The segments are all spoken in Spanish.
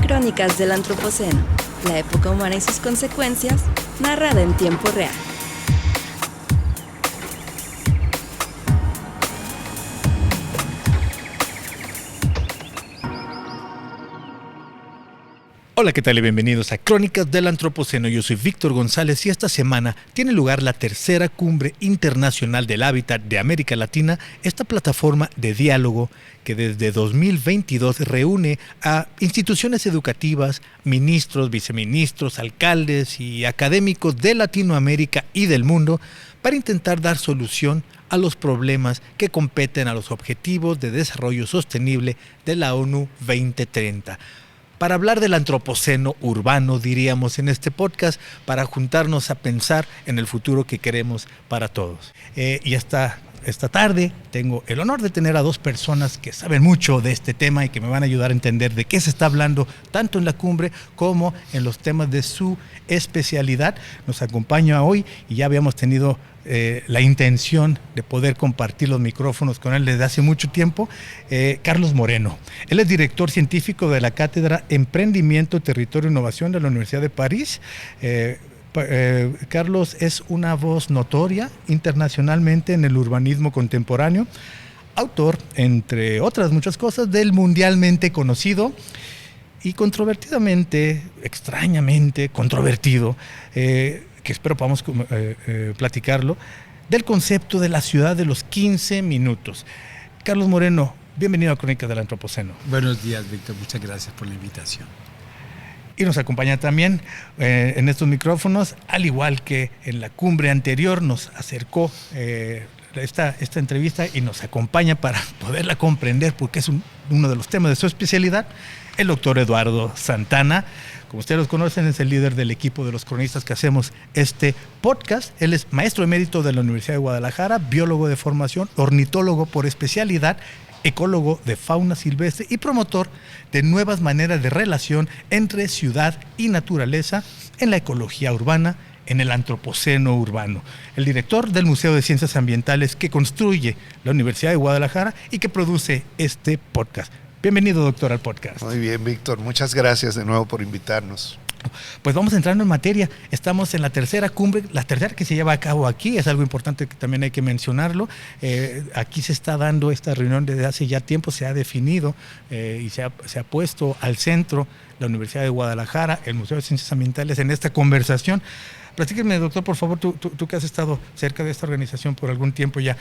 Crónicas del Antropoceno, la época humana y sus consecuencias, narrada en tiempo real. Hola, ¿qué tal? Y bienvenidos a Crónicas del Antropoceno. Yo soy Víctor González y esta semana tiene lugar la tercera Cumbre Internacional del Hábitat de América Latina, esta plataforma de diálogo que desde 2022 reúne a instituciones educativas, ministros, viceministros, alcaldes y académicos de Latinoamérica y del mundo para intentar dar solución a los problemas que competen a los Objetivos de Desarrollo Sostenible de la ONU 2030. Para hablar del antropoceno urbano, diríamos en este podcast, para juntarnos a pensar en el futuro que queremos para todos. Y esta tarde tengo el honor de tener a dos personas que saben mucho de este tema y que me van a ayudar a entender de qué se está hablando tanto en la cumbre como en los temas de su especialidad. Nos acompaña hoy y ya habíamos tenido la intención de poder compartir los micrófonos con él desde hace mucho tiempo, Carlos Moreno. Él es director científico de la Cátedra Emprendimiento, Territorio e Innovación de la Universidad de París. Carlos es una voz notoria internacionalmente en el urbanismo contemporáneo, autor, entre otras muchas cosas, del mundialmente conocido y controvertidamente, extrañamente controvertido, que espero podamos platicarlo, del concepto de la ciudad de los 15 minutos. Carlos Moreno, bienvenido a Crónicas del Antropoceno. Buenos días, Víctor. Muchas gracias por la invitación. Y nos acompaña también en estos micrófonos, al igual que en la cumbre anterior, nos acercó esta entrevista y nos acompaña para poderla comprender, porque es uno de los temas de su especialidad, el doctor Eduardo Santana. Como ustedes los conocen, es el líder del equipo de los cronistas que hacemos este podcast. Él es maestro emérito de la Universidad de Guadalajara, biólogo de formación, ornitólogo por especialidad, ecólogo de fauna silvestre y promotor de nuevas maneras de relación entre ciudad y naturaleza en la ecología urbana, en el antropoceno urbano. El director del Museo de Ciencias Ambientales que construye la Universidad de Guadalajara y que produce este podcast. Bienvenido, doctor, al podcast. Muy bien, Víctor. Muchas gracias de nuevo por invitarnos. Pues vamos entrando en materia. Estamos en la tercera cumbre, la tercera que se lleva a cabo aquí. Es algo importante que también hay que mencionarlo. Aquí se está dando esta reunión desde hace ya tiempo, se ha definido y se ha puesto al centro la Universidad de Guadalajara, el Museo de Ciencias Ambientales en esta conversación. Platíqueme, doctor, por favor, tú que has estado cerca de esta organización por algún tiempo ya.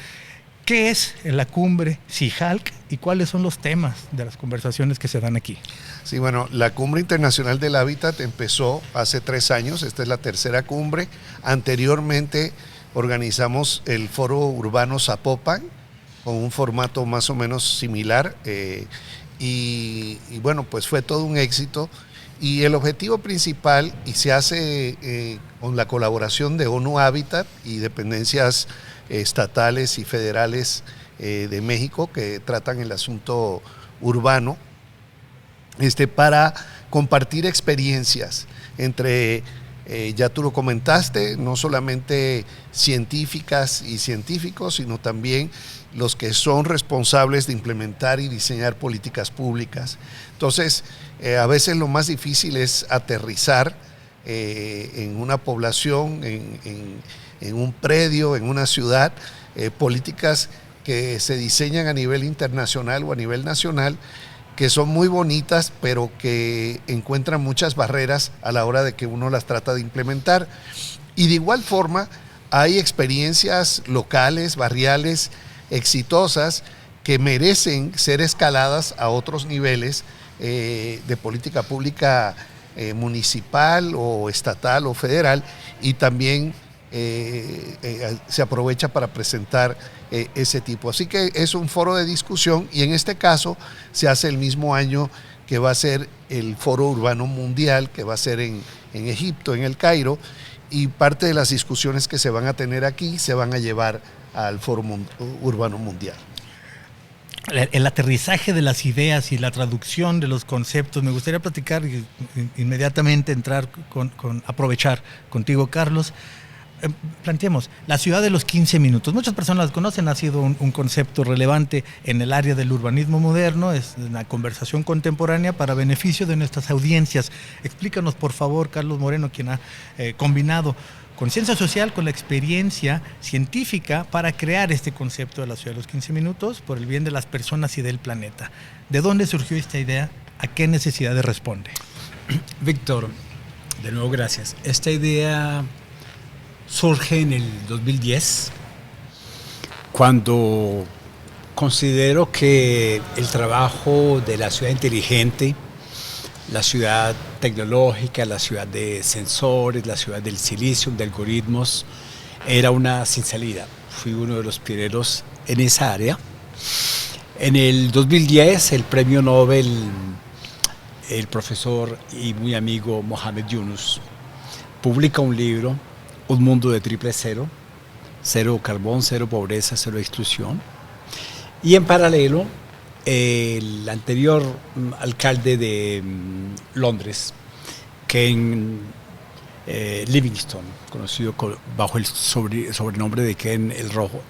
¿Qué es la cumbre CIHALC y cuáles son los temas de las conversaciones que se dan aquí? Sí, bueno, la Cumbre Internacional del Hábitat empezó hace 3 años, esta es la tercera cumbre. Anteriormente organizamos el Foro Urbano Zapopan con un formato más o menos similar y bueno, pues fue todo un éxito. Y el objetivo principal, y se hace con la colaboración de ONU Hábitat y dependencias estatales y federales de México que tratan el asunto urbano, para compartir experiencias entre, ya tú lo comentaste, no solamente científicas y científicos, sino también los que son responsables de implementar y diseñar políticas públicas. Entonces, a veces lo más difícil es aterrizar en una población, en un predio, en una ciudad, políticas que se diseñan a nivel internacional o a nivel nacional, que son muy bonitas, pero que encuentran muchas barreras a la hora de que uno las trata de implementar. Y de igual forma, hay experiencias locales, barriales, exitosas, que merecen ser escaladas a otros niveles de política pública municipal o estatal o federal, y también se aprovecha para presentar ese tipo. Así que es un foro de discusión, y en este caso se hace el mismo año que va a ser el Foro Urbano Mundial, que va a ser en Egipto, en el Cairo, y parte de las discusiones que se van a tener aquí se van a llevar al Foro Urbano Mundial. El aterrizaje de las ideas y la traducción de los conceptos, me gustaría platicar y inmediatamente entrar aprovechar contigo, Carlos. planteemos, la ciudad de los 15 minutos. Muchas personas la conocen, ha sido un concepto relevante en el área del urbanismo moderno, es una conversación contemporánea para beneficio de nuestras audiencias. Explícanos, por favor, Carlos Moreno, quien ha combinado conciencia social con la experiencia científica para crear este concepto de la ciudad de los 15 minutos por el bien de las personas y del planeta. ¿De dónde surgió esta idea? ¿A qué necesidades responde? Víctor, de nuevo gracias. Esta idea surge en el 2010, cuando considero que el trabajo de la ciudad inteligente, la ciudad tecnológica, la ciudad de sensores, la ciudad del silicio, de algoritmos, era una sin salida. Fui uno de los pioneros en esa área. En el 2010, el premio Nobel, el profesor y muy amigo Mohamed Yunus, publica un libro, Un mundo de triple cero, cero carbón, cero pobreza, cero exclusión. Y en paralelo, el anterior alcalde de Londres, Ken Livingstone, conocido bajo el sobrenombre de Ken el Rojo,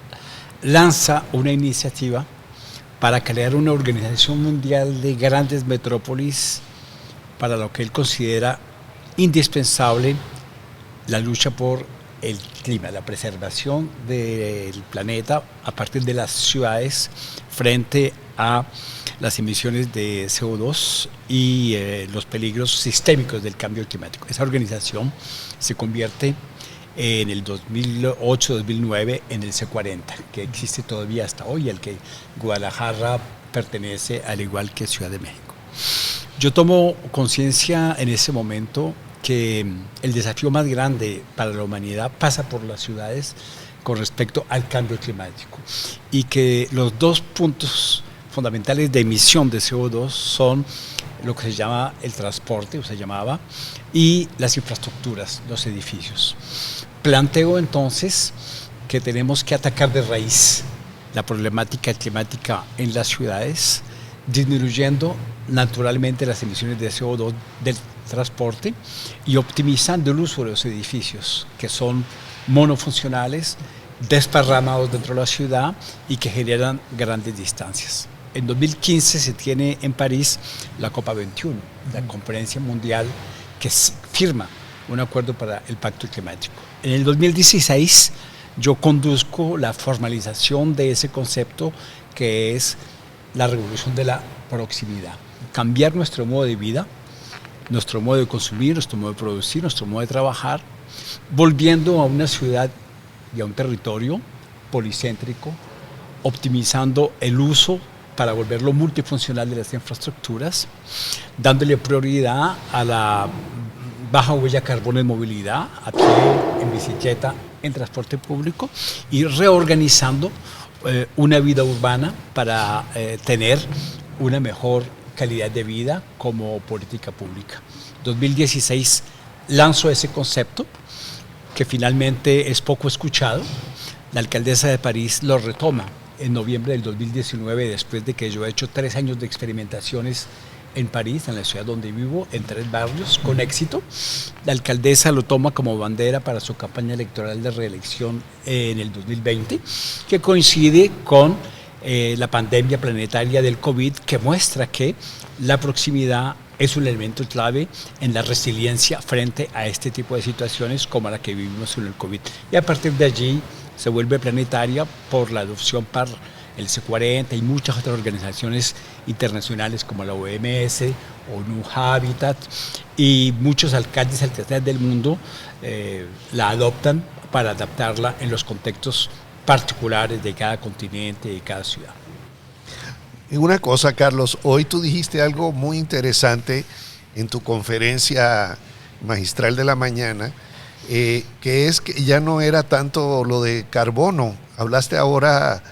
lanza una iniciativa para crear una organización mundial de grandes metrópolis para lo que él considera indispensable la lucha por el clima, la preservación del planeta a partir de las ciudades frente a las emisiones de CO2 y los peligros sistémicos del cambio climático. Esa organización se convierte en el 2008-2009 en el C40, que existe todavía hasta hoy, al que Guadalajara pertenece, al igual que Ciudad de México. Yo tomo conciencia en ese momento que el desafío más grande para la humanidad pasa por las ciudades con respecto al cambio climático y que los dos puntos fundamentales de emisión de CO2 son lo que se llama el transporte, o se llamaba, y las infraestructuras, los edificios. Planteo entonces que tenemos que atacar de raíz la problemática climática en las ciudades, disminuyendo naturalmente las emisiones de CO2 del transporte y optimizando el uso de los edificios, que son monofuncionales, desparramados dentro de la ciudad y que generan grandes distancias. En 2015 se tiene en París la COP21, la conferencia mundial que firma un acuerdo para el pacto climático. En el 2016 yo conduzco la formalización de ese concepto, que es la revolución de la proximidad. Cambiar nuestro modo de vida, nuestro modo de consumir, nuestro modo de producir, nuestro modo de trabajar, volviendo a una ciudad y a un territorio policéntrico, optimizando el uso para volverlo multifuncional de las infraestructuras, dándole prioridad a la baja huella de carbono en movilidad, a pie, en bicicleta, en transporte público, y reorganizando una vida urbana para tener una mejor calidad de vida como política pública. 2016 lanzo ese concepto, que finalmente es poco escuchado. La alcaldesa de París lo retoma en noviembre del 2019, después de que yo he hecho 3 años de experimentaciones en París, en la ciudad donde vivo, en 3 barrios, con éxito. La alcaldesa lo toma como bandera para su campaña electoral de reelección en el 2020, que coincide con la pandemia planetaria del COVID, que muestra que la proximidad es un elemento clave en la resiliencia frente a este tipo de situaciones como la que vivimos con el COVID. Y a partir de allí se vuelve planetaria por la adopción para el C40 y muchas otras organizaciones internacionales como la OMS, ONU Habitat, y muchos alcaldes y alcaldesas del mundo la adoptan para adaptarla en los contextos particulares de cada continente y de cada ciudad. Y una cosa, Carlos, hoy tú dijiste algo muy interesante en tu conferencia magistral de la mañana, que es que ya no era tanto lo de carbono. Hablaste ahora,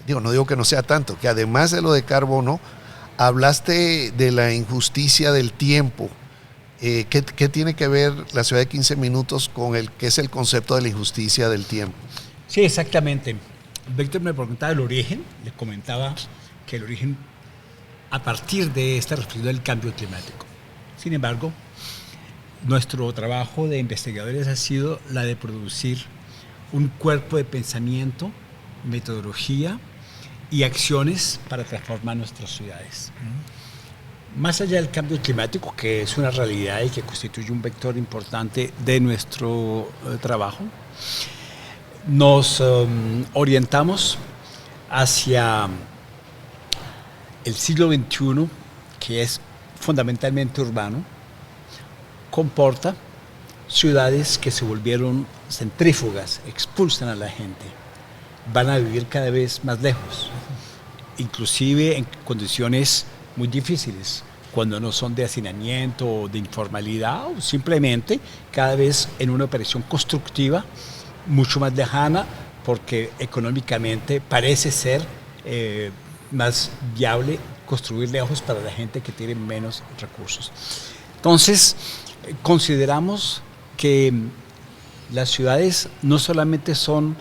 no digo que no sea tanto, que además de lo de carbono, hablaste de la injusticia del tiempo. ¿Qué tiene que ver la ciudad de 15 minutos con qué es el concepto de la injusticia del tiempo? Sí, exactamente. Víctor me preguntaba el origen, le comentaba que el origen a partir de esta reflexión del cambio climático. Sin embargo, nuestro trabajo de investigadores ha sido la de producir un cuerpo de pensamiento, metodología y acciones para transformar nuestras ciudades. Más allá del cambio climático, que es una realidad y que constituye un vector importante de nuestro trabajo, nos orientamos hacia el siglo XXI, que es fundamentalmente urbano, comporta ciudades que se volvieron centrífugas, expulsan a la gente, van a vivir cada vez más lejos, inclusive en condiciones muy difíciles, cuando no son de hacinamiento o de informalidad, o simplemente cada vez en una operación constructiva mucho más lejana, porque económicamente parece ser más viable construir lejos para la gente que tiene menos recursos. Entonces, consideramos que las ciudades no solamente son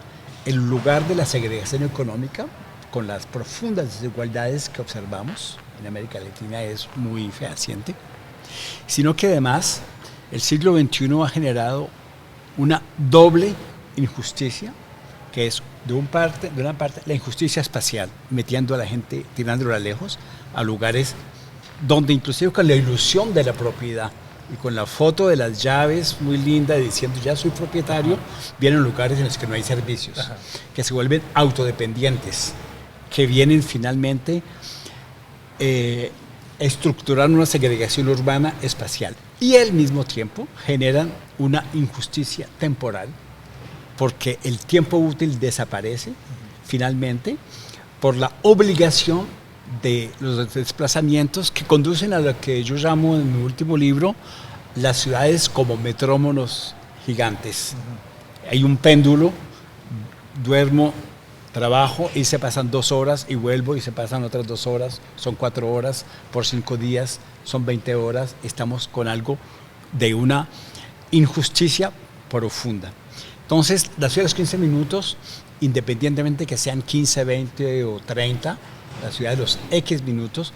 el lugar de la segregación económica, con las profundas desigualdades que observamos en América Latina es muy fehaciente, sino que además el siglo XXI ha generado una doble injusticia, que es de una parte la injusticia espacial, metiendo a la gente, tirándola lejos, a lugares donde inclusive con la ilusión de la propiedad y con la foto de las llaves muy linda diciendo ya soy propietario, vienen lugares en los que no hay servicios, que se vuelven autodependientes, que vienen finalmente estructurar una segregación urbana espacial y al mismo tiempo generan una injusticia temporal, porque el tiempo útil desaparece finalmente por la obligación de los desplazamientos que conducen a lo que yo llamo en mi último libro las ciudades como metrónomos gigantes. Hay un péndulo, duermo, trabajo y se pasan 2 horas y vuelvo y se pasan otras 2 horas, son 4 horas por 5 días, son 20 horas, estamos con algo de una injusticia profunda. Entonces, las ciudades 15 minutos, independientemente que sean 15, 20 o 30, la ciudad de los X minutos,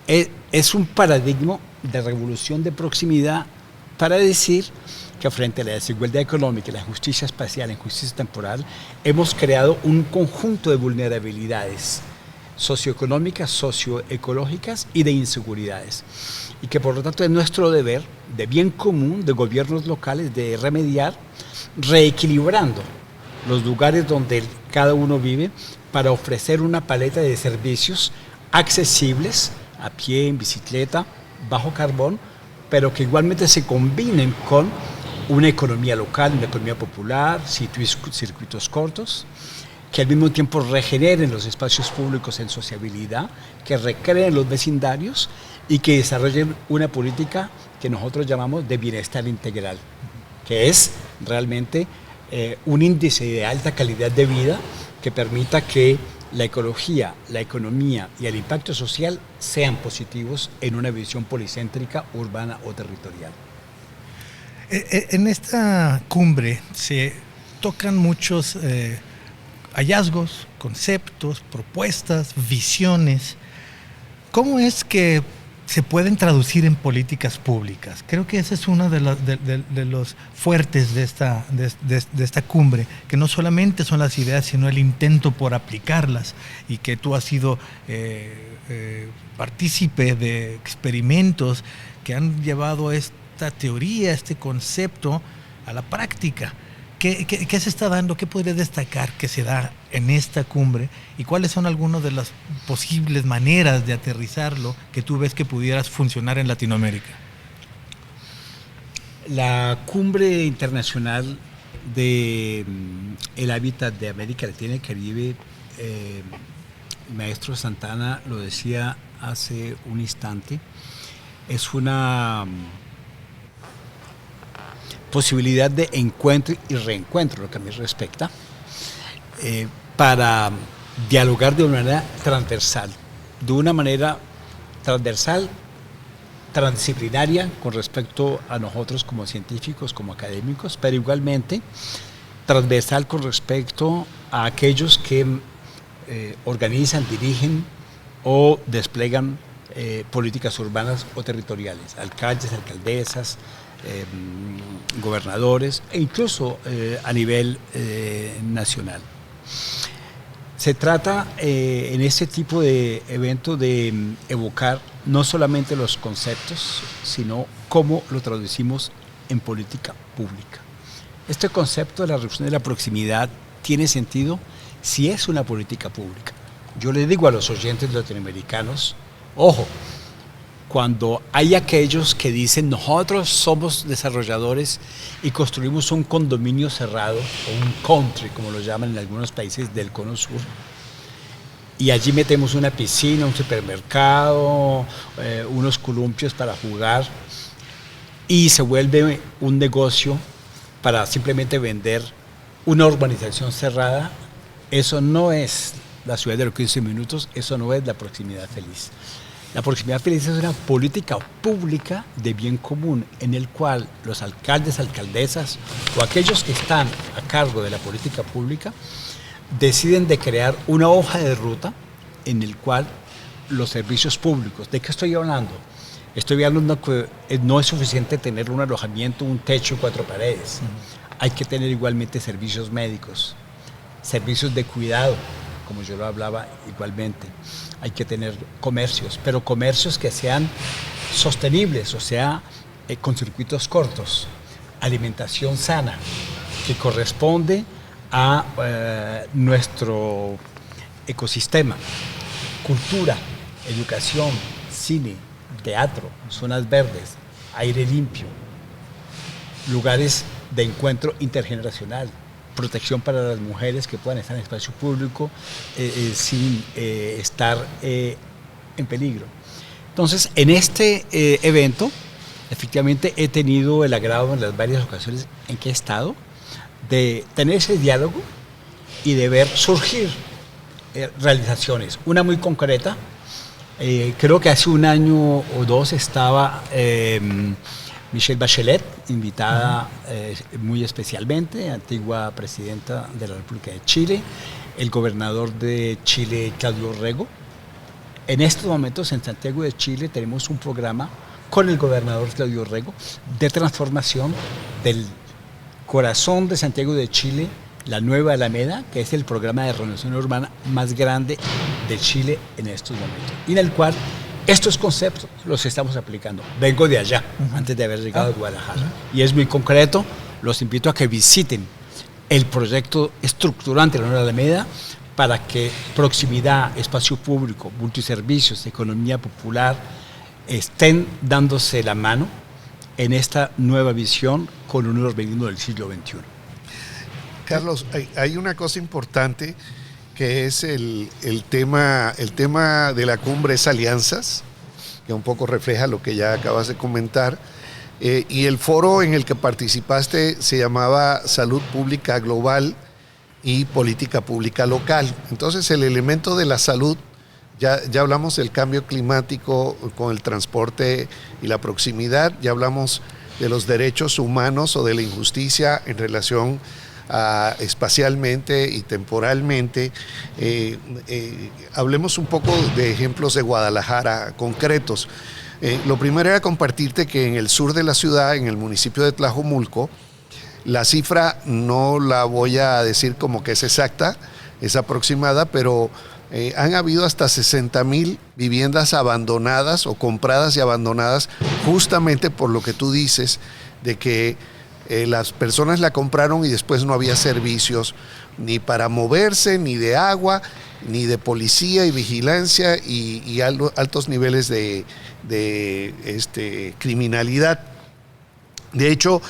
es un paradigma de revolución de proximidad para decir que frente a la desigualdad económica, la injusticia espacial, la injusticia temporal, hemos creado un conjunto de vulnerabilidades socioeconómicas, socioecológicas y de inseguridades. Y que por lo tanto es nuestro deber, de bien común, de gobiernos locales, de remediar, reequilibrando los lugares donde cada uno vive para ofrecer una paleta de servicios accesibles, a pie, en bicicleta, bajo carbón, pero que igualmente se combinen con una economía local, una economía popular, circuitos cortos, que al mismo tiempo regeneren los espacios públicos en sociabilidad, que recreen los vecindarios y que desarrollen una política que nosotros llamamos de bienestar integral, que es realmente un índice de alta calidad de vida que permita que la ecología, la economía y el impacto social sean positivos en una visión policéntrica, urbana o territorial. En esta cumbre se tocan muchos hallazgos, conceptos, propuestas, visiones. ¿Cómo es que se pueden traducir en políticas públicas? Creo que ese es uno de los fuertes de esta cumbre, que no solamente son las ideas, sino el intento por aplicarlas, y que tú has sido partícipe de experimentos que han llevado esta teoría, este concepto a la práctica. ¿Qué se está dando? ¿Qué podría destacar que se da en esta cumbre? ¿Y cuáles son algunas de las posibles maneras de aterrizarlo que tú ves que pudieras funcionar en Latinoamérica? La cumbre internacional de el hábitat de América Latina y Caribe, el maestro Santana lo decía hace un instante, es una posibilidad de encuentro y reencuentro, lo que a mí respecta, para dialogar de una manera transversal, transdisciplinaria con respecto a nosotros como científicos, como académicos, pero igualmente transversal con respecto a aquellos que organizan, dirigen o desplegan políticas urbanas o territoriales, alcaldes, alcaldesas, gobernadores e incluso a nivel nacional. Se trata en este tipo de evento de evocar no solamente los conceptos, sino cómo lo traducimos en política pública. Este concepto de la reducción de la proximidad tiene sentido si es una política pública. Yo le digo a los oyentes latinoamericanos, ojo, cuando hay aquellos que dicen nosotros somos desarrolladores y construimos un condominio cerrado o un country, como lo llaman en algunos países del Cono Sur, y allí metemos una piscina, un supermercado, unos columpios para jugar, y se vuelve un negocio para simplemente vender una urbanización cerrada, eso no es la ciudad de los 15 minutos, eso no es la proximidad feliz. La proximidad feliz es una política pública de bien común en el cual los alcaldes, alcaldesas o aquellos que están a cargo de la política pública deciden de crear una hoja de ruta en el cual los servicios públicos, ¿de qué estoy hablando? Estoy hablando que no es suficiente tener un alojamiento, un techo y 4 paredes. Hay que tener igualmente servicios médicos, servicios de cuidado, como yo lo hablaba igualmente. Hay que tener comercios, pero comercios que sean sostenibles, o sea, con circuitos cortos, alimentación sana, que corresponde a nuestro ecosistema, cultura, educación, cine, teatro, zonas verdes, aire limpio, lugares de encuentro intergeneracional, protección para las mujeres que puedan estar en espacio público sin estar en peligro. Entonces, en este evento, efectivamente he tenido el agrado en las varias ocasiones en que he estado de tener ese diálogo y de ver surgir realizaciones. Una muy concreta, creo que hace un año o dos estaba Michelle Bachelet, invitada muy especialmente, antigua presidenta de la República de Chile, el gobernador de Chile, Claudio Rego. En estos momentos en Santiago de Chile tenemos un programa con el gobernador Claudio Rego de transformación del corazón de Santiago de Chile, la Nueva Alameda, que es el programa de renovación urbana más grande de Chile en estos momentos, y en el cual estos conceptos los estamos aplicando. Vengo de allá, antes de haber llegado a Guadalajara, y es muy concreto. Los invito a que visiten el proyecto estructurante de la Nueva Alameda para que proximidad, espacio público, multiservicios, economía popular estén dándose la mano en esta nueva visión con un urbanismo del siglo XXI. Carlos, hay una cosa importante que es el tema de la cumbre es alianzas, que un poco refleja lo que ya acabas de comentar, y el foro en el que participaste se llamaba Salud Pública Global y Política Pública Local. Entonces el elemento de la salud, ya hablamos del cambio climático con el transporte y la proximidad, ya hablamos de los derechos humanos o de la injusticia en relación espacialmente y temporalmente. Hablemos un poco de ejemplos de Guadalajara concretos. Lo primero era compartirte que en el sur de la ciudad, en el municipio de Tlajomulco, la cifra no la voy a decir como que es exacta, es aproximada, pero han habido hasta 60,000 viviendas abandonadas o compradas y abandonadas justamente por lo que tú dices, de que las personas la compraron y después no había servicios ni para moverse, ni de agua, ni de policía y vigilancia y altos niveles de criminalidad. De hecho,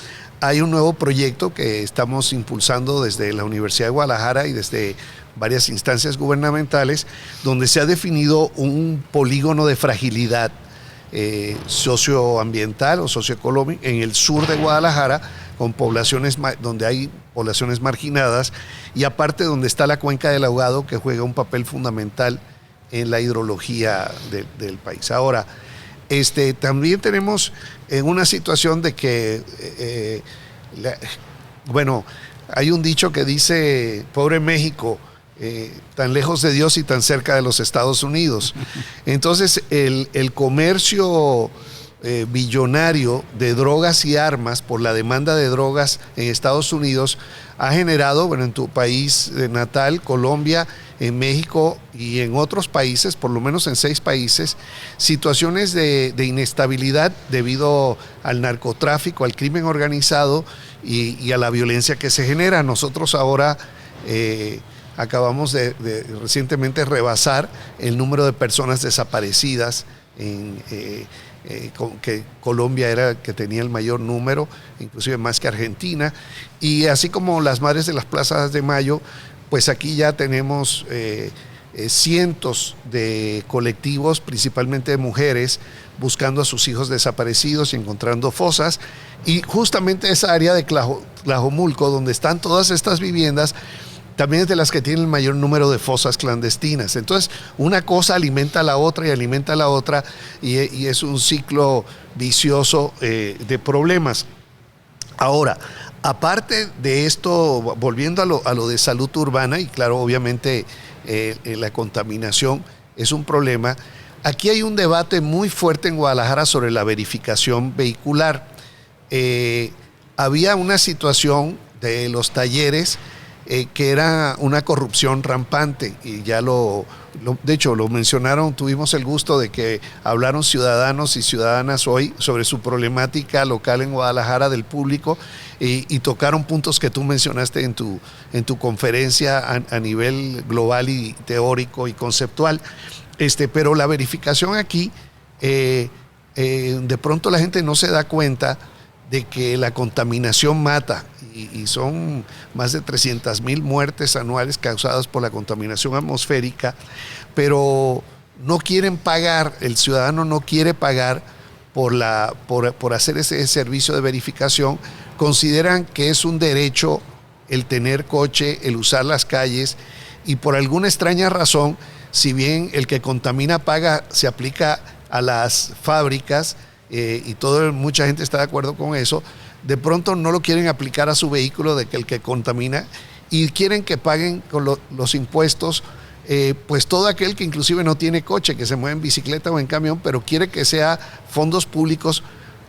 hay un nuevo proyecto que estamos impulsando desde la Universidad de Guadalajara y desde varias instancias gubernamentales, donde se ha definido un polígono de fragilidad socioambiental o socioeconómica en el sur de Guadalajara, con poblaciones donde hay poblaciones marginadas, y aparte donde está la cuenca del Ahogado, que juega un papel fundamental en la hidrología del país. Ahora, también tenemos en una situación de que, hay un dicho que dice, pobre México, tan lejos de Dios y tan cerca de los Estados Unidos. Entonces, el comercio billonario de drogas y armas por la demanda de drogas en Estados Unidos ha generado, bueno, en tu país natal, Colombia, en México y en otros países, por lo menos en 6 países, situaciones de inestabilidad debido al narcotráfico, al crimen organizado y a la violencia que se genera. Nosotros ahora acabamos de recientemente rebasar el número de personas desaparecidas que Colombia era el que tenía el mayor número, inclusive más que Argentina, y así como las madres de las plazas de Mayo, pues aquí ya tenemos cientos de colectivos, principalmente de mujeres, buscando a sus hijos desaparecidos y encontrando fosas, y justamente esa área de Tlajomulco, donde están todas estas viviendas, también es de las que tienen el mayor número de fosas clandestinas. Entonces, una cosa alimenta a la otra y alimenta a la otra, y es un ciclo vicioso de problemas. Ahora, aparte de esto, volviendo a lo de salud urbana, y claro, obviamente la contaminación es un problema, aquí hay un debate muy fuerte en Guadalajara sobre la verificación vehicular. Había una situación de los talleres que era una corrupción rampante, y ya de hecho lo mencionaron, tuvimos el gusto de que hablaron ciudadanos y ciudadanas hoy sobre su problemática local en Guadalajara del público, y tocaron puntos que tú mencionaste en tu conferencia a nivel global y teórico y conceptual. Pero la verificación aquí, de pronto la gente no se da cuenta de que la contaminación mata, y son más de 300,000 muertes anuales causadas por la contaminación atmosférica, pero no quieren pagar, el ciudadano no quiere pagar por hacer ese servicio de verificación. Consideran que es un derecho el tener coche, el usar las calles, y por alguna extraña razón, si bien el que contamina paga se aplica a las fábricas, y mucha gente está de acuerdo con eso, de pronto no lo quieren aplicar a su vehículo, de que el que contamina, y quieren que paguen con los impuestos, pues todo aquel que inclusive no tiene coche, que se mueve en bicicleta o en camión, pero quiere que sea fondos públicos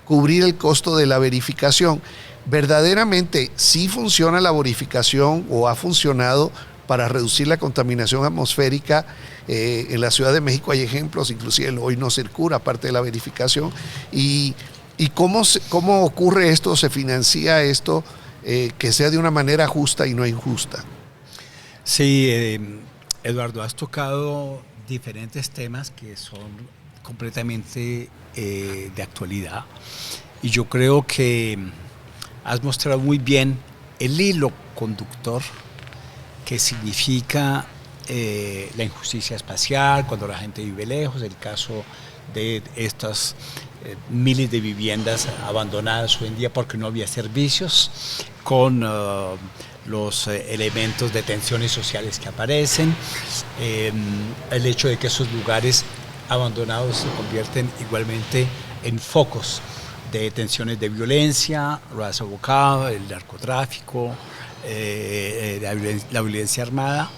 cubrir el costo de la verificación. Verdaderamente sí funciona la verificación, o ha funcionado para reducir la contaminación atmosférica. En la Ciudad de México hay ejemplos, inclusive hoy no circula, aparte de la verificación. ¿Y cómo ocurre esto, se financia esto, que sea de una manera justa y no injusta? Sí, Eduardo, has tocado diferentes temas que son completamente de actualidad, y yo creo que has mostrado muy bien el hilo conductor que significa la injusticia espacial, cuando la gente vive lejos, el caso de estas miles de viviendas abandonadas hoy en día porque no había servicios, con los elementos de tensiones sociales que aparecen, el hecho de que esos lugares abandonados se convierten igualmente en focos de tensiones de violencia, raza bocado, el narcotráfico, la violencia armada.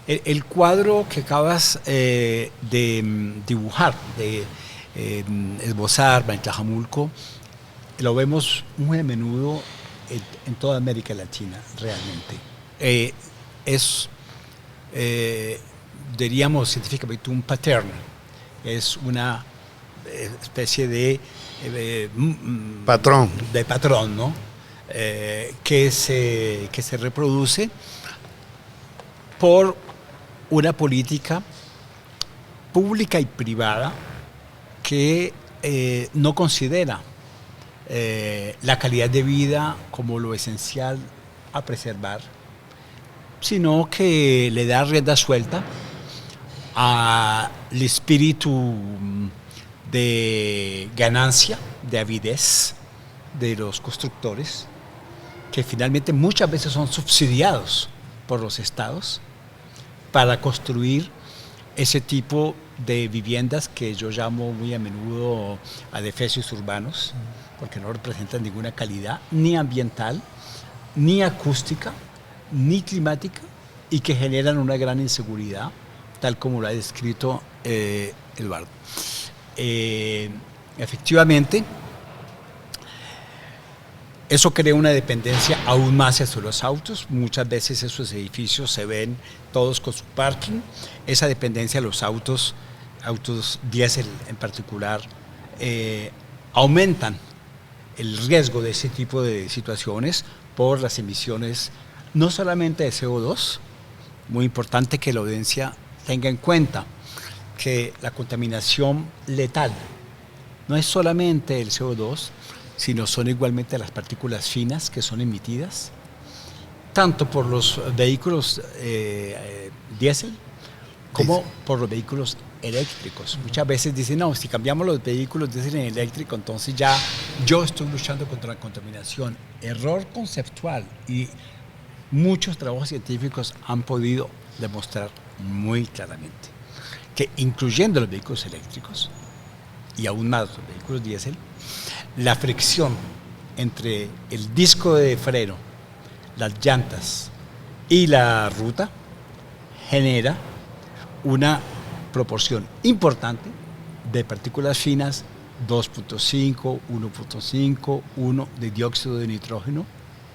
El cuadro que acabas de dibujar, de esbozar en Tlajomulco, lo vemos muy a menudo en toda América Latina, realmente. Diríamos científicamente un pattern, es una especie de patrón, ¿no? Que se reproduce por una política pública y privada que no considera la calidad de vida como lo esencial a preservar, sino que le da rienda suelta al espíritu de ganancia, de avidez de los constructores, que finalmente muchas veces son subsidiados por los estados para construir ese tipo de viviendas que yo llamo muy a menudo adefesios urbanos, porque no representan ninguna calidad, ni ambiental, ni acústica, ni climática, y que generan una gran inseguridad, tal como lo ha descrito Eduardo. Efectivamente, eso crea una dependencia aún más hacia los autos. Muchas veces esos edificios se ven todos con su parking. Esa dependencia a los autos diésel en particular, aumentan el riesgo de ese tipo de situaciones por las emisiones, no solamente de CO2. Muy importante que la audiencia tenga en cuenta que la contaminación letal no es solamente el CO2, sino son igualmente las partículas finas que son emitidas, tanto por los vehículos diésel como por los vehículos eléctricos. Muchas veces dicen, no, si cambiamos los vehículos diésel en eléctrico, entonces ya yo estoy luchando contra la contaminación. Error conceptual, y muchos trabajos científicos han podido demostrar muy claramente que, incluyendo los vehículos eléctricos y aún más los vehículos diésel, la fricción entre el disco de freno, las llantas y la ruta genera una proporción importante de partículas finas, 2.5, 1.5, 1 de dióxido de nitrógeno,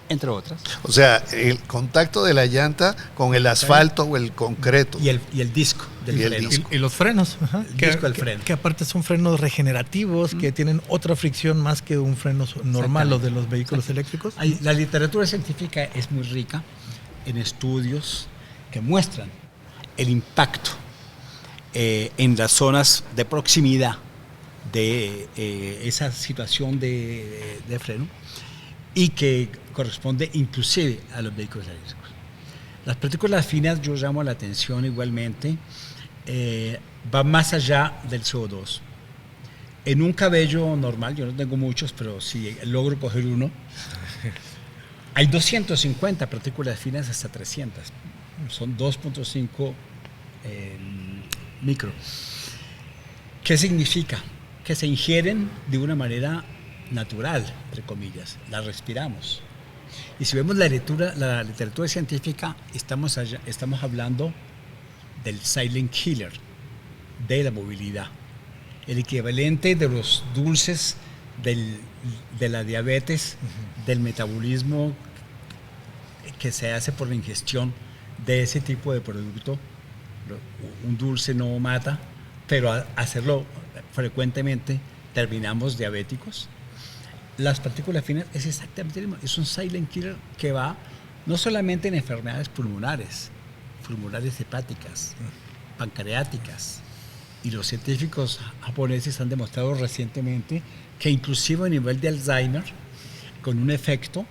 entre otras. O sea, el contacto de la llanta con el asfalto o el concreto. Y el disco del freno. Y los frenos, El disco del freno. Que aparte son frenos regenerativos, que tienen otra fricción más que un freno normal, o de los vehículos eléctricos. La literatura científica es muy rica en estudios que muestran el impacto en las zonas de proximidad de esa situación de freno, y que corresponde inclusive a los vehículos eléctricos. Las partículas finas, yo llamo la atención igualmente, va más allá del CO2. En un cabello normal, yo no tengo muchos, pero si logro coger uno, hay 250 partículas finas hasta 300. Son 2.5 micro. ¿Qué significa? Que se ingieren de una manera natural, entre comillas, las respiramos. Y si vemos la literatura científica, estamos hablando del silent killer, de la movilidad, el equivalente de los dulces de la diabetes, del metabolismo que se hace por la ingestión de ese tipo de producto. Un dulce no mata, pero al hacerlo frecuentemente terminamos diabéticos. Las partículas finas es exactamente lo mismo, es un silent killer que va no solamente en enfermedades pulmonares hepáticas, pancreáticas, y los científicos japoneses han demostrado recientemente que inclusive a nivel de Alzheimer, con un efecto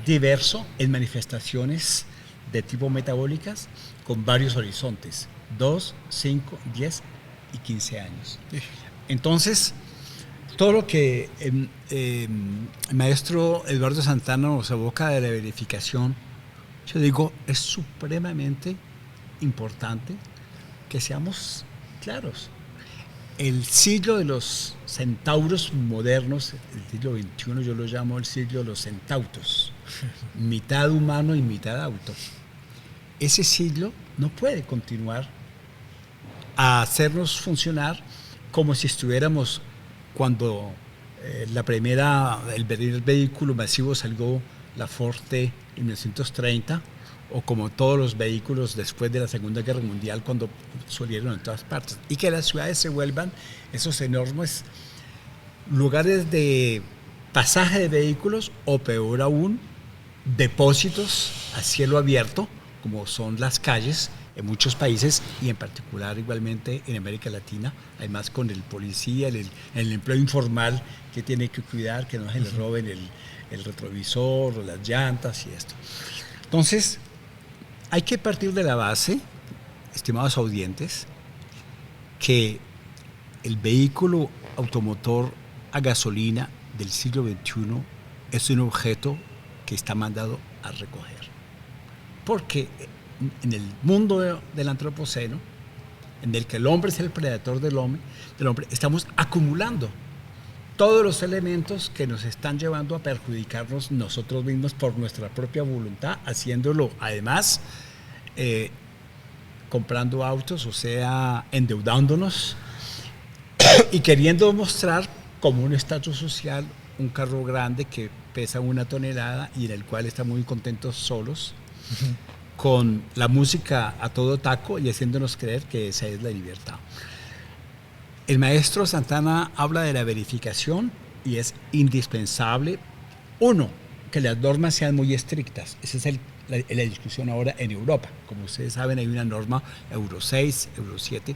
diverso en manifestaciones de tipo metabólicas con varios horizontes, 2, 5, 10 y 15 años. Entonces, todo lo que el maestro Eduardo Santana nos evoca de la verificación, yo digo, es supremamente importante que seamos claros. El siglo de los centauros modernos, el siglo XXI, yo lo llamo el siglo de los centautos, mitad humano y mitad auto. Ese siglo no puede continuar a hacernos funcionar como si estuviéramos cuando el primer vehículo masivo salió, la Ford T, en 1930, o como todos los vehículos después de la Segunda Guerra Mundial, cuando salieron en todas partes, y que las ciudades se vuelvan esos enormes lugares de pasaje de vehículos, o peor aún, depósitos a cielo abierto, como son las calles en muchos países, y en particular igualmente en América Latina, además con el policía, el empleo informal que tiene que cuidar que no se le roben el retrovisor o las llantas y esto. Entonces, hay que partir de la base, estimados audientes, que el vehículo automotor a gasolina del siglo XXI es un objeto que está mandado a recoger. Porque en el mundo del antropoceno, en el que el hombre es el predador del hombre, estamos acumulando todos los elementos que nos están llevando a perjudicarnos nosotros mismos por nuestra propia voluntad, haciéndolo además comprando autos, o sea, endeudándonos y queriendo mostrar como un estatus social, un carro grande que pesa 1 tonelada y en el cual están muy contentos solos, con la música a todo taco y haciéndonos creer que esa es la libertad. El maestro Santana habla de la verificación y es indispensable, uno, que las normas sean muy estrictas. Esa es la discusión ahora en Europa. Como ustedes saben, hay una norma Euro 6, Euro 7.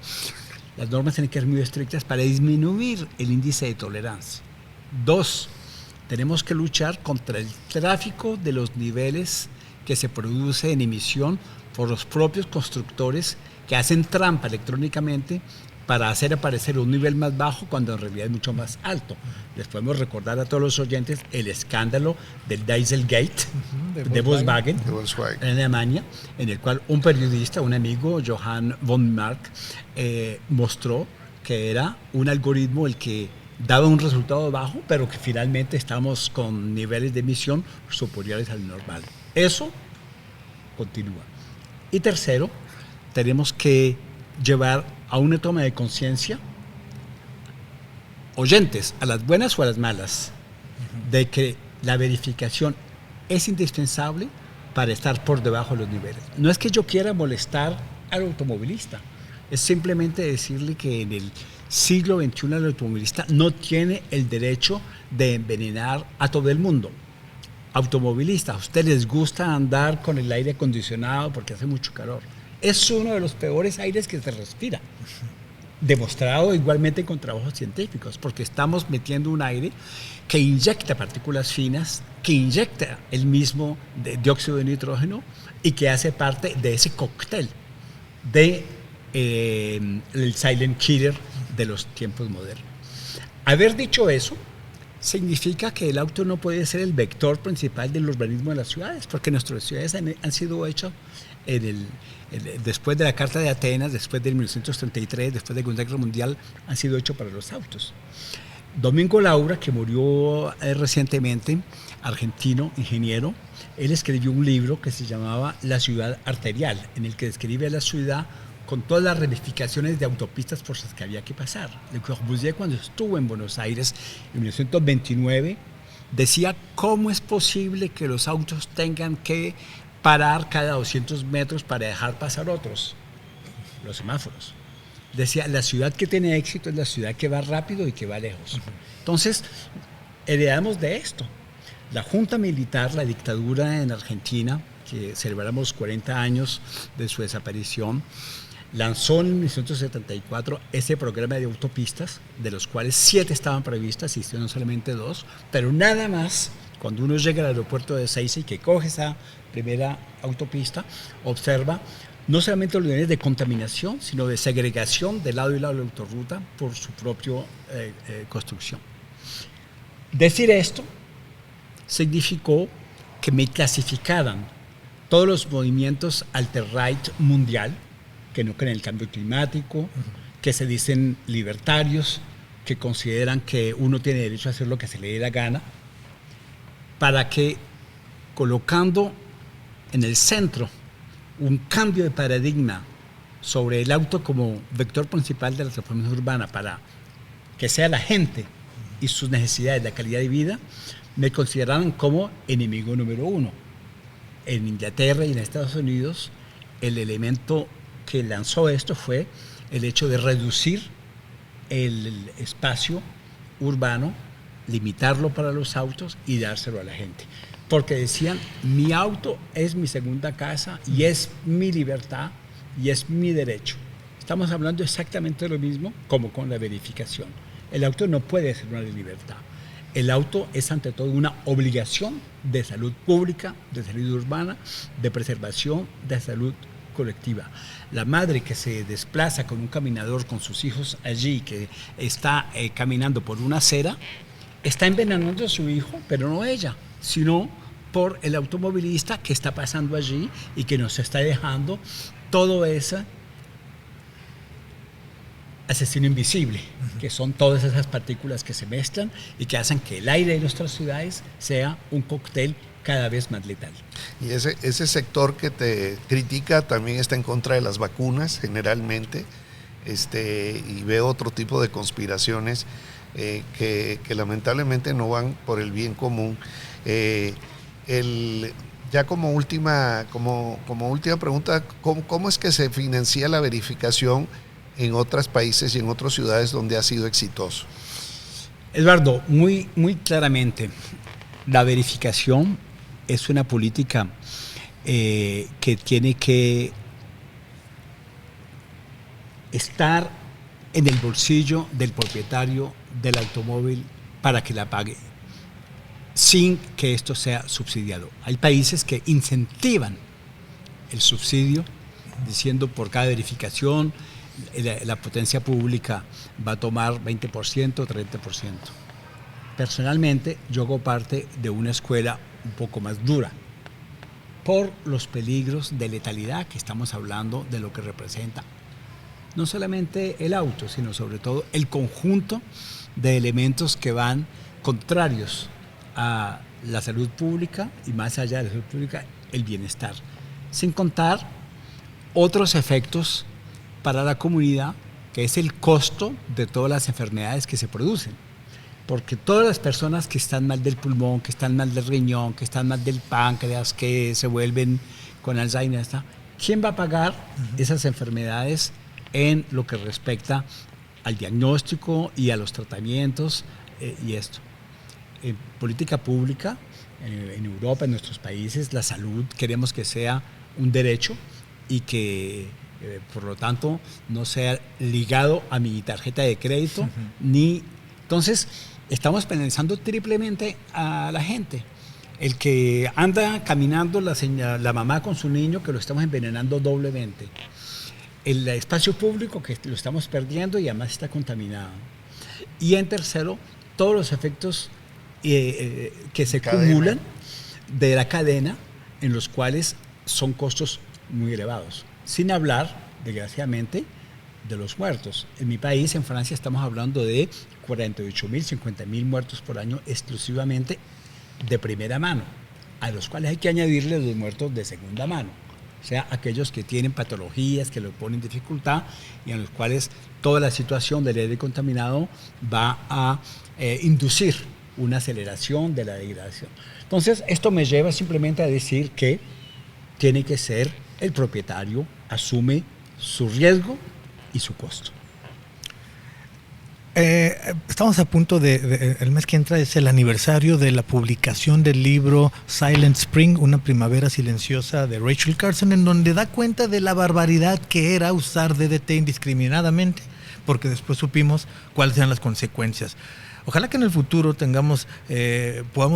Las normas tienen que ser muy estrictas para disminuir el índice de tolerancia. 2, tenemos que luchar contra el tráfico de los niveles que se produce en emisión por los propios constructores que hacen trampa electrónicamente para hacer aparecer un nivel más bajo cuando en realidad es mucho más alto. Les podemos recordar a todos los oyentes el escándalo del Dieselgate de Volkswagen en Alemania, en el cual un periodista, un amigo, Johann von Mark, mostró que era un algoritmo el que daba un resultado bajo, pero que finalmente estamos con niveles de emisión superiores al normal. Eso continúa. Y tercero, tenemos que llevar a una toma de conciencia, oyentes, a las buenas o a las malas, de que la verificación es indispensable para estar por debajo de los niveles. No es que yo quiera molestar al automovilista, es simplemente decirle que en el siglo XXI el automovilista no tiene el derecho de envenenar a todo el mundo. Automovilistas, a ustedes les gusta andar con el aire acondicionado porque hace mucho calor. Es uno de los peores aires que se respira, demostrado igualmente con trabajos científicos, porque estamos metiendo un aire que inyecta partículas finas, que inyecta el mismo dióxido de nitrógeno y que hace parte de ese cóctel de el silent killer de los tiempos modernos. Haber dicho eso significa que el auto no puede ser el vector principal del urbanismo de las ciudades, porque nuestras ciudades han sido hechas después de la Carta de Atenas, después de 1933, después de la Segunda Guerra Mundial, han sido hechos para los autos. Domingo Laura, que murió recientemente, argentino, ingeniero, él escribió un libro que se llamaba La ciudad arterial, en el que describe la ciudad con todas las ramificaciones de autopistas por las que había que pasar. Le Corbusier, cuando estuvo en Buenos Aires en 1929, decía cómo es posible que los autos tengan que parar cada 200 metros para dejar pasar otros, los semáforos. Decía, la ciudad que tiene éxito es la ciudad que va rápido y que va lejos. Entonces, heredamos de esto. La Junta Militar, la dictadura en Argentina, que celebramos 40 años de su desaparición, lanzó en 1974 ese programa de autopistas, de los cuales 7 estaban previstas, hicieron solamente 2, pero nada más, cuando uno llega al aeropuerto de Ezeiza y que coge esa primera autopista, observa no solamente los niveles de contaminación, sino de segregación de lado y lado de la autorruta por su propia construcción. Decir esto significó que me clasificaran todos los movimientos alt-right mundial, que no creen en el cambio climático, que se dicen libertarios, que consideran que uno tiene derecho a hacer lo que se le dé la gana, para que, colocando en el centro un cambio de paradigma sobre el auto como vector principal de la transformación urbana, para que sea la gente y sus necesidades, la calidad de vida, me consideraban como enemigo número 1. En Inglaterra y en Estados Unidos, el elemento que lanzó esto fue el hecho de reducir el espacio urbano, limitarlo para los autos y dárselo a la gente. Porque decían, mi auto es mi segunda casa y es mi libertad y es mi derecho. Estamos hablando exactamente de lo mismo como con la verificación. El auto no puede ser una libertad. El auto es ante todo una obligación de salud pública, de salud urbana, de preservación, de salud colectiva. La madre que se desplaza con un caminador con sus hijos allí, que está caminando por una acera, está envenenando a su hijo, pero no ella, sino por el automovilista que está pasando allí y que nos está dejando todo ese asesino invisible, que son todas esas partículas que se mezclan y que hacen que el aire de nuestras ciudades sea un cóctel cada vez más letal. Y ese sector que te critica también está en contra de las vacunas generalmente, y ve otro tipo de conspiraciones que lamentablemente no van por el bien común. Ya como última pregunta, ¿cómo es que se financia la verificación en otros países y en otras ciudades donde ha sido exitoso? Eduardo, muy claramente, la verificación es una política que tiene que estar en el bolsillo del propietario del automóvil para que la pague, sin que esto sea subsidiado. Hay países que incentivan el subsidio, diciendo por cada verificación la potencia pública va a tomar 20%, 30%. Personalmente, yo hago parte de una escuela un poco más dura, por los peligros de letalidad que estamos hablando de lo que representa no solamente el auto, sino sobre todo el conjunto de elementos que van contrarios a la salud pública y más allá de la salud pública, el bienestar. Sin contar otros efectos para la comunidad, que es el costo de todas las enfermedades que se producen. Porque todas las personas que están mal del pulmón, que están mal del riñón, que están mal del páncreas, que se vuelven con Alzheimer, ¿quién va a pagar esas enfermedades en lo que respecta al diagnóstico y a los tratamientos y esto? En política pública, en Europa, en nuestros países, la salud queremos que sea un derecho y que por lo tanto no sea ligado a mi tarjeta de crédito, ni... Entonces, estamos penalizando triplemente a la gente. El que anda caminando la mamá con su niño, que lo estamos envenenando doblemente. El espacio público, que lo estamos perdiendo y además está contaminado. Y en tercero, todos los efectos que se acumulan de la cadena, en los cuales son costos muy elevados. Sin hablar, desgraciadamente, de los muertos. En mi país, en Francia, estamos hablando de 48.000, 50.000 muertos por año exclusivamente de primera mano, a los cuales hay que añadirle los muertos de segunda mano, o sea, aquellos que tienen patologías que lo ponen en dificultad y en los cuales toda la situación del aire contaminado va a inducir una aceleración de la degradación. Entonces, esto me lleva simplemente a decir que tiene que ser el propietario, asume su riesgo y su costo. Estamos a punto el mes que entra es el aniversario de la publicación del libro Silent Spring, una primavera silenciosa, de Rachel Carson, en donde da cuenta de la barbaridad que era usar DDT indiscriminadamente, porque después supimos cuáles eran las consecuencias. Ojalá que en el futuro podamos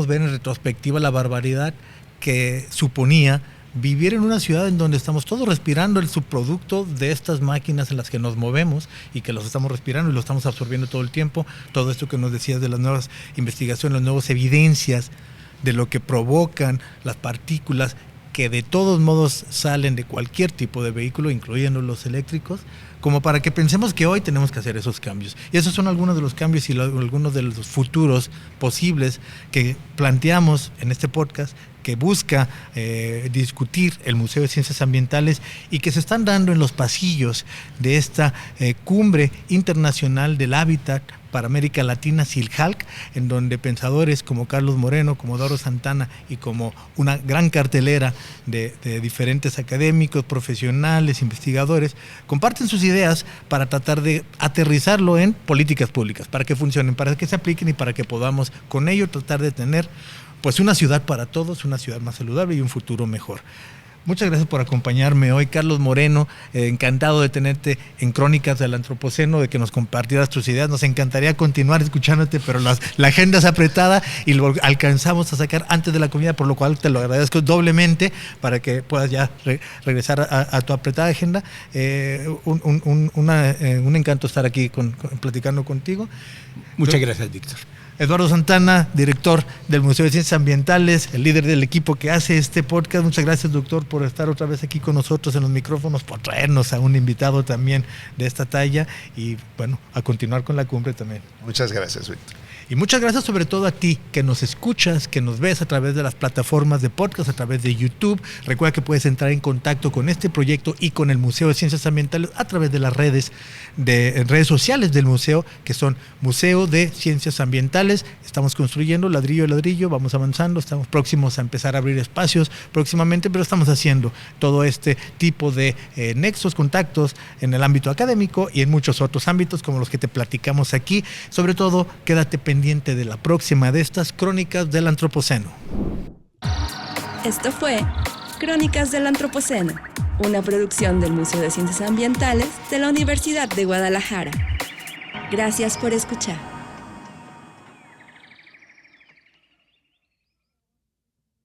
ver en retrospectiva la barbaridad que suponía vivir en una ciudad en donde estamos todos respirando el subproducto de estas máquinas en las que nos movemos y que los estamos respirando y lo estamos absorbiendo todo el tiempo. Todo esto que nos decías de las nuevas investigaciones, las nuevas evidencias de lo que provocan las partículas que de todos modos salen de cualquier tipo de vehículo, incluyendo los eléctricos, como para que pensemos que hoy tenemos que hacer esos cambios. Y esos son algunos de los cambios y algunos de los futuros posibles que planteamos en este podcast, que busca discutir el Museo de Ciencias Ambientales y que se están dando en los pasillos de esta cumbre internacional del hábitat para América Latina, CILHALC, en donde pensadores como Carlos Moreno, como Eduardo Santana y como una gran cartelera de diferentes académicos, profesionales, investigadores, comparten sus ideas para tratar de aterrizarlo en políticas públicas, para que funcionen, para que se apliquen y para que podamos con ello tratar de tener pues una ciudad para todos, una ciudad más saludable y un futuro mejor. Muchas gracias por acompañarme hoy, Carlos Moreno. Encantado de tenerte en Crónicas del Antropoceno, de que nos compartieras tus ideas. Nos encantaría continuar escuchándote, pero la agenda es apretada y lo alcanzamos a sacar antes de la comida, por lo cual te lo agradezco doblemente para que puedas ya regresar a tu apretada agenda. Un encanto estar aquí platicando contigo. Muchas gracias, Víctor. Eduardo Santana, director del Museo de Ciencias Ambientales, el líder del equipo que hace este podcast. Muchas gracias, doctor, por estar otra vez aquí con nosotros en los micrófonos, por traernos a un invitado también de esta talla y, bueno, a continuar con la cumbre también. Muchas gracias, Víctor. Y muchas gracias sobre todo a ti que nos escuchas, que nos ves a través de las plataformas de podcast, a través de YouTube. Recuerda que puedes entrar en contacto con este proyecto y con el Museo de Ciencias Ambientales a través de las redes sociales del museo, que son Museo de Ciencias Ambientales. Estamos construyendo ladrillo a ladrillo, vamos avanzando, estamos próximos a empezar a abrir espacios próximamente, pero estamos haciendo todo este tipo de nexos, contactos en el ámbito académico y en muchos otros ámbitos como los que te platicamos aquí. Sobre todo, quédate pendiente de la próxima de estas Crónicas del Antropoceno. Esto fue Crónicas del Antropoceno, una producción del Museo de Ciencias Ambientales de la Universidad de Guadalajara. Gracias por escuchar.